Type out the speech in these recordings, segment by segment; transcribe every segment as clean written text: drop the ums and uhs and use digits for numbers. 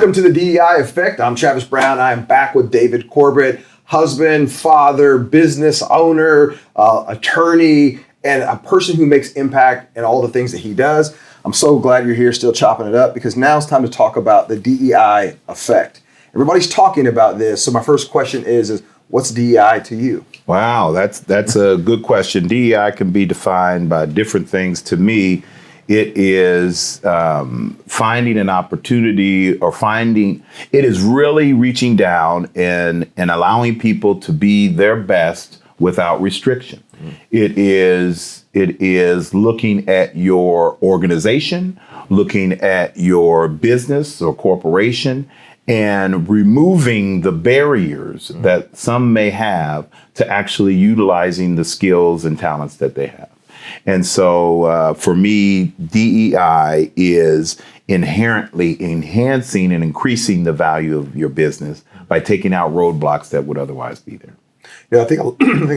Welcome to the DEI Effect. I'm Travis Brown. I'm back with David Corbitt, husband, father, business owner, attorney, and a person who makes impact in all the things that he does. I'm so glad you're here still chopping it up, because now it's time to talk about the DEI effect. Everybody's talking about this. So my first question is what's DEI to you? Wow, that's a good question. DEI can be defined by different things. To me, it is finding an opportunity, or it is really reaching down and allowing people to be their best without restriction. Mm-hmm. It is looking at your organization, looking at your business or corporation, and removing the barriers that some may have to actually utilizing the skills and talents that they have. And so for me, DEI is inherently enhancing and increasing the value of your business by taking out roadblocks that would otherwise be there. You know, I think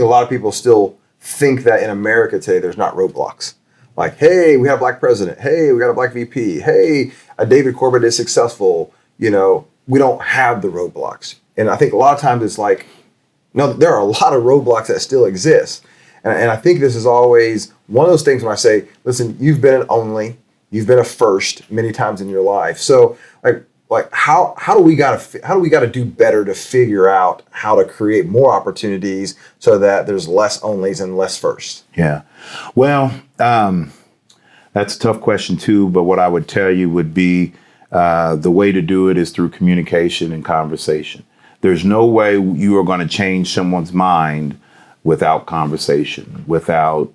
a lot of people still think that in America today, there's not roadblocks. Like, hey, we have a black president. Hey, we got a black VP. Hey, David Corbitt is successful. You know, we don't have the roadblocks. And I think a lot of times it's like, no, there are a lot of roadblocks that still exist. And I think this is always one of those things when I say, listen, you've been an only, you've been a first many times in your life. So like how do we got to do better to figure out how to create more opportunities so that there's less onlys and less firsts? Yeah. Well, that's a tough question too. But what I would tell you would be the way to do it is through communication and conversation. There's no way you are going to change someone's mind without conversation, without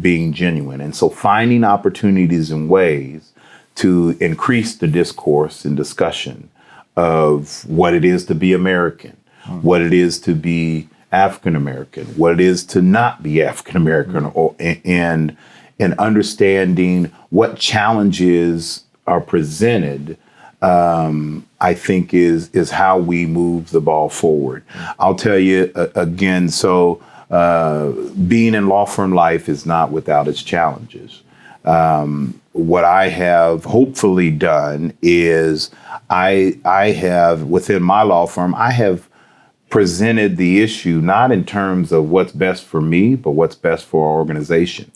being genuine. And so finding opportunities and ways to increase the discourse and discussion of what it is to be American, what it is to be African American, what it is to not be African American, and understanding what challenges are presented, I think is how we move the ball forward. I'll tell you again, so being in law firm life is not without its challenges. What I have hopefully done is I have, within my law firm, I have presented the issue not in terms of what's best for me, but what's best for our organization.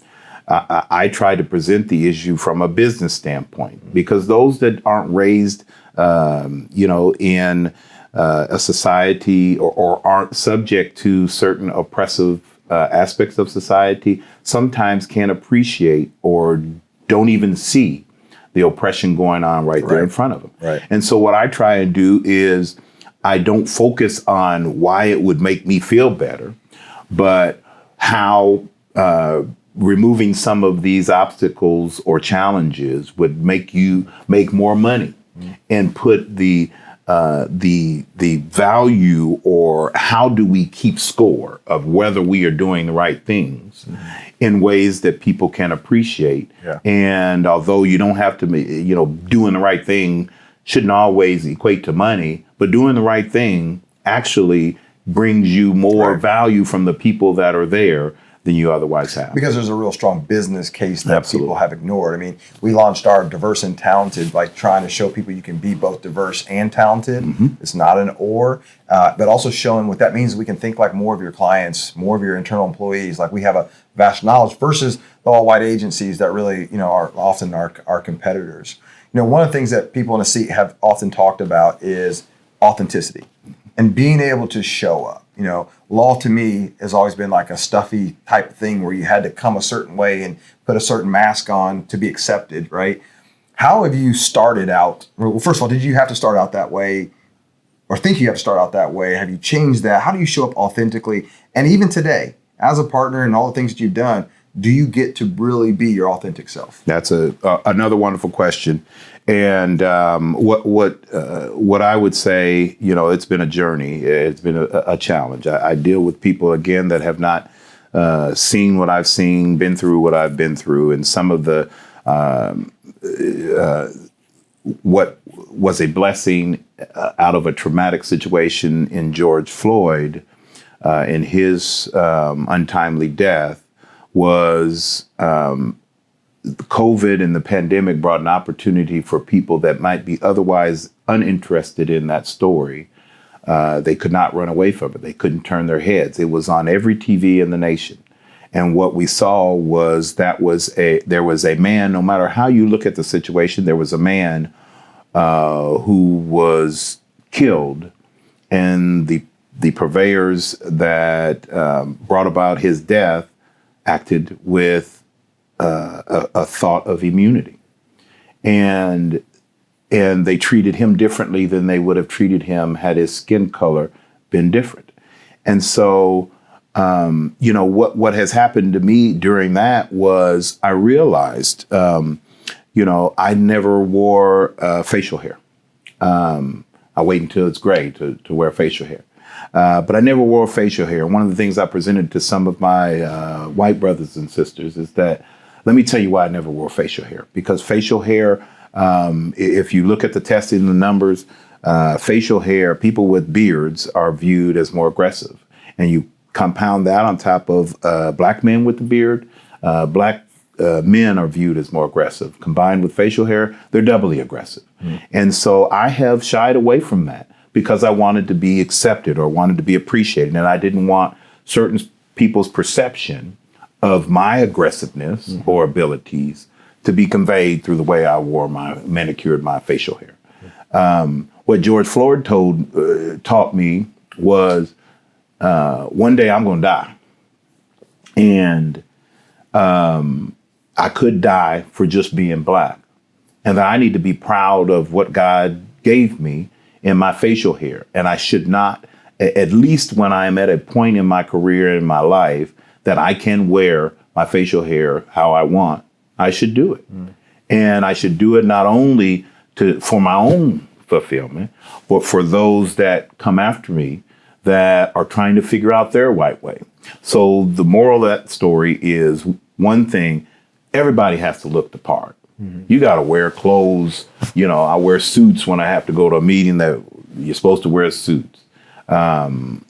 I try to present the issue from a business standpoint, because those that aren't raised, in a society or aren't subject to certain oppressive aspects of society sometimes can't appreciate or don't even see the oppression going on right there in front of them. Right. And so what I try and do is I don't focus on why it would make me feel better, but how removing some of these obstacles or challenges would make you make more money, and put the value, or how do we keep score of whether we are doing the right things in ways that people can appreciate. Yeah. And although you don't have to, doing the right thing shouldn't always equate to money, but doing the right thing actually brings you more value from the people that are there than you otherwise have. Because there's a real strong business case that Absolutely. people have ignored. I mean, we launched our diverse and talented, like trying to show people you can be both diverse and talented. Mm-hmm. It's not an or, but also showing what that means. We can think like more of your clients, more of your internal employees. Like we have a vast knowledge versus the all white agencies that really, are often our competitors. One of the things that people in the seat have often talked about is authenticity and being able to show up. Law to me has always been like a stuffy type thing where you had to come a certain way and put a certain mask on to be accepted, right? How have you started out? Well, first of all, did you have to start out that way, or think you have to start out that way? Have you changed that? How do you show up authentically? And even today, as a partner and all the things that you've done, do you get to really be your authentic self? That's another wonderful question. And what I would say, it's been a journey. It's been a challenge. I deal with people, again, that have not seen what I've seen, been through what I've been through. And some of the what was a blessing out of a traumatic situation in George Floyd, in his untimely death, was COVID and the pandemic brought an opportunity for people that might be otherwise uninterested in that story. They could not run away from it. They couldn't turn their heads. It was on every TV in the nation. And what we saw was there was a man, no matter how you look at the situation, there was a man who was killed, and the purveyors that brought about his death acted with a thought of immunity, and they treated him differently than they would have treated him had his skin color been different. And so, what has happened to me during that was I realized, I never wore facial hair. I wait until it's gray to wear facial hair. But I never wore facial hair. One of the things I presented to some of my white brothers and sisters is that, let me tell you why I never wore facial hair. Because facial hair, if you look at the testing and the numbers, facial hair, people with beards are viewed as more aggressive. And you compound that on top of black men with the beard, black men are viewed as more aggressive. Combined with facial hair, they're doubly aggressive. And so I have shied away from that because I wanted to be accepted or wanted to be appreciated. And I didn't want certain people's perception of my aggressiveness or abilities to be conveyed through the way I wore manicured my facial hair. What George Floyd taught me was one day I'm going to die. And I could die for just being black. And that I need to be proud of what God gave me in my facial hair. And I should not, at least when I'm at a point in my career, in my life, that I can wear my facial hair how I want, I should do it. And I should do it not only for my own fulfillment, but for those that come after me that are trying to figure out their white way. So the moral of that story is, one thing, everybody has to look the part. You got to wear clothes. I wear suits when I have to go to a meeting that you're supposed to wear suits. I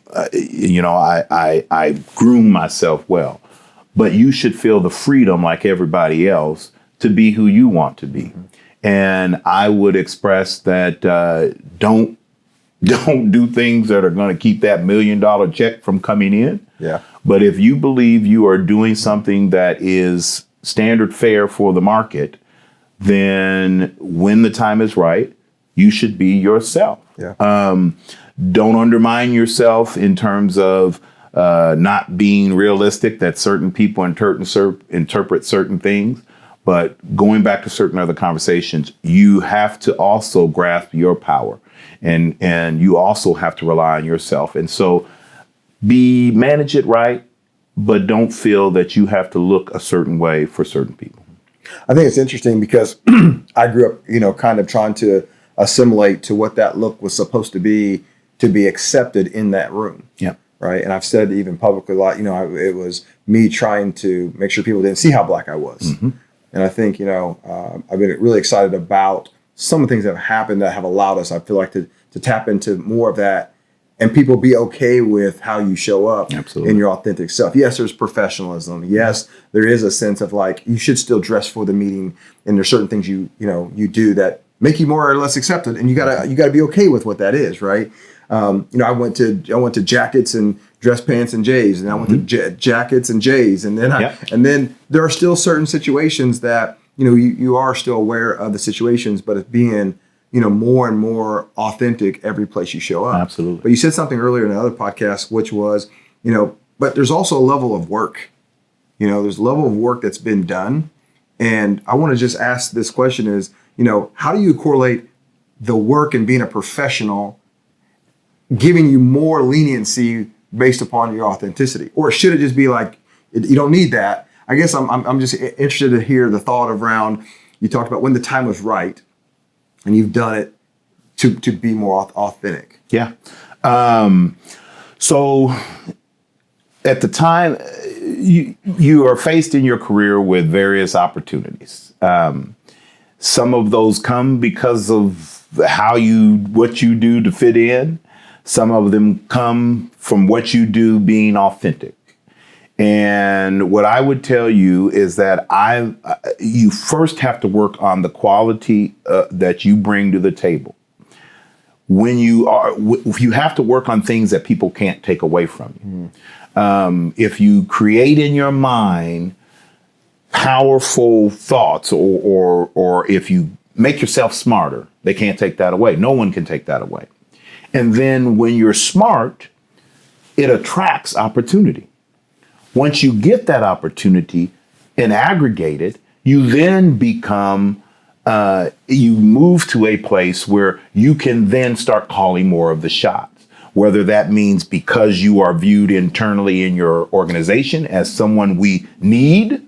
groom myself well, but you should feel the freedom like everybody else to be who you want to be. And I would express that don't do things that are going to keep that $1 million check from coming in. Yeah. But if you believe you are doing something that is standard fare for the market, then when the time is right, you should be yourself. Yeah. Don't undermine yourself in terms of not being realistic that certain people interpret certain things. But going back to certain other conversations, you have to also grasp your power, and you also have to rely on yourself. And so manage it right, but don't feel that you have to look a certain way for certain people. I think it's interesting because I grew up, kind of trying to assimilate to what that look was supposed to be accepted in that room. Yeah. Right. And I've said even publicly a lot, it was me trying to make sure people didn't see how black I was. And I think, I've been really excited about some of the things that have happened that have allowed us, I feel like, to tap into more of that and people be okay with how you show up in your authentic self. Yes, there's professionalism. Yes, there is a sense of like, you should still dress for the meeting. And there's certain things you do that make you more or less accepted. And you gotta be okay with what that is. Right. I went to jackets and dress pants and J's, and I went to jackets and J's. And then there are still certain situations that, you are still aware of the situations, but it's being, more and more authentic every place you show up. Absolutely. But you said something earlier in another podcast, which was, but there's also a level of work. There's a level of work that's been done. And I want to just ask this question is, how do you correlate the work and being a professional giving you more leniency based upon your authenticity? Or should it just be like, you don't need that? I guess I'm just interested to hear the thought around, you talked about when the time was right, and you've done it to be more authentic. Yeah. So at the time, you are faced in your career with various opportunities. Some of those come because of what you do to fit in. Some of them come from what you do being authentic. And what I would tell you is that you first have to work on the quality that you bring to the table. When you have to work on things that people can't take away from you. If you create in your mind powerful thoughts, or if you make yourself smarter, they can't take that away. No one can take that away. And then when you're smart, it attracts opportunity. Once you get that opportunity and aggregate it, you then you move to a place where you can then start calling more of the shots. Whether that means because you are viewed internally in your organization as someone we need,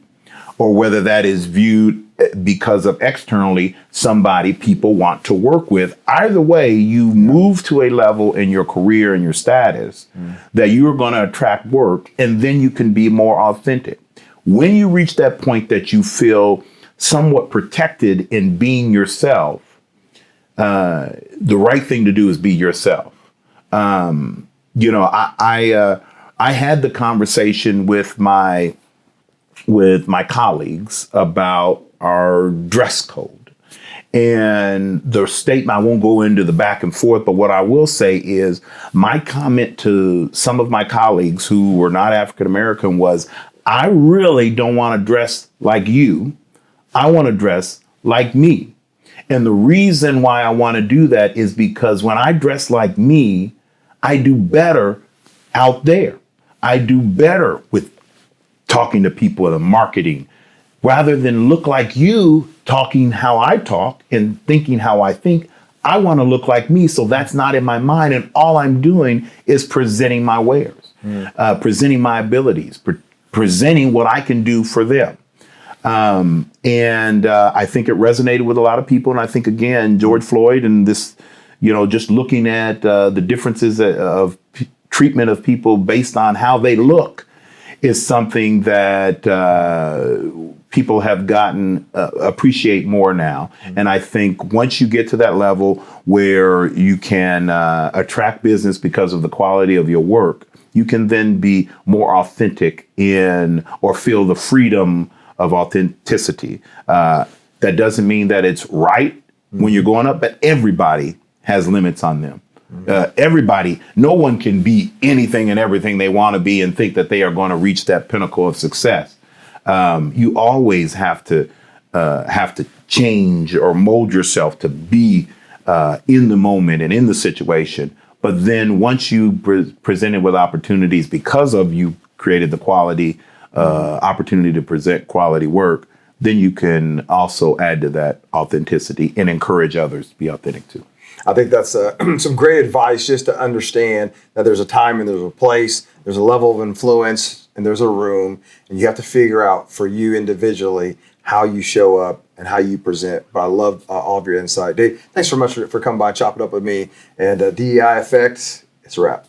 or whether that is viewed because of externally somebody people want to work with. Either way, you move to a level in your career and your status that you're going to attract work, and then you can be more authentic. When you reach that point that you feel somewhat protected in being yourself, the right thing to do is be yourself. I had the conversation with my colleagues about our dress code. And the statement, I won't go into the back and forth, but what I will say is my comment to some of my colleagues who were not African American was, I really don't want to dress like you. I want to dress like me. And the reason why I want to do that is because when I dress like me, I do better out there. I do better with talking to people in marketing, rather than look like you talking how I talk and thinking how I think. I want to look like me, so that's not in my mind. And all I'm doing is presenting my wares, presenting my abilities, presenting what I can do for them. And I think it resonated with a lot of people. And I think, again, George Floyd and this, just looking at the differences of treatment of people based on how they look is something that people have gotten appreciate more now. And I think once you get to that level where you can attract business because of the quality of your work, you can then be more authentic or feel the freedom of authenticity. That doesn't mean that it's right when you're going up, but everybody has limits on them. No one can be anything and everything they want to be and think that they are going to reach that pinnacle of success. You always have to change or mold yourself to be in the moment and in the situation. But then once you presented with opportunities because of you created the quality opportunity to present quality work, then you can also add to that authenticity and encourage others to be authentic too. I think that's some great advice, just to understand that there's a time and there's a place, there's a level of influence and there's a room, and you have to figure out for you individually how you show up and how you present. But I love all of your insight. Dave, thanks so much for coming by and chopping up with me. And DEI Effect, it's a wrap.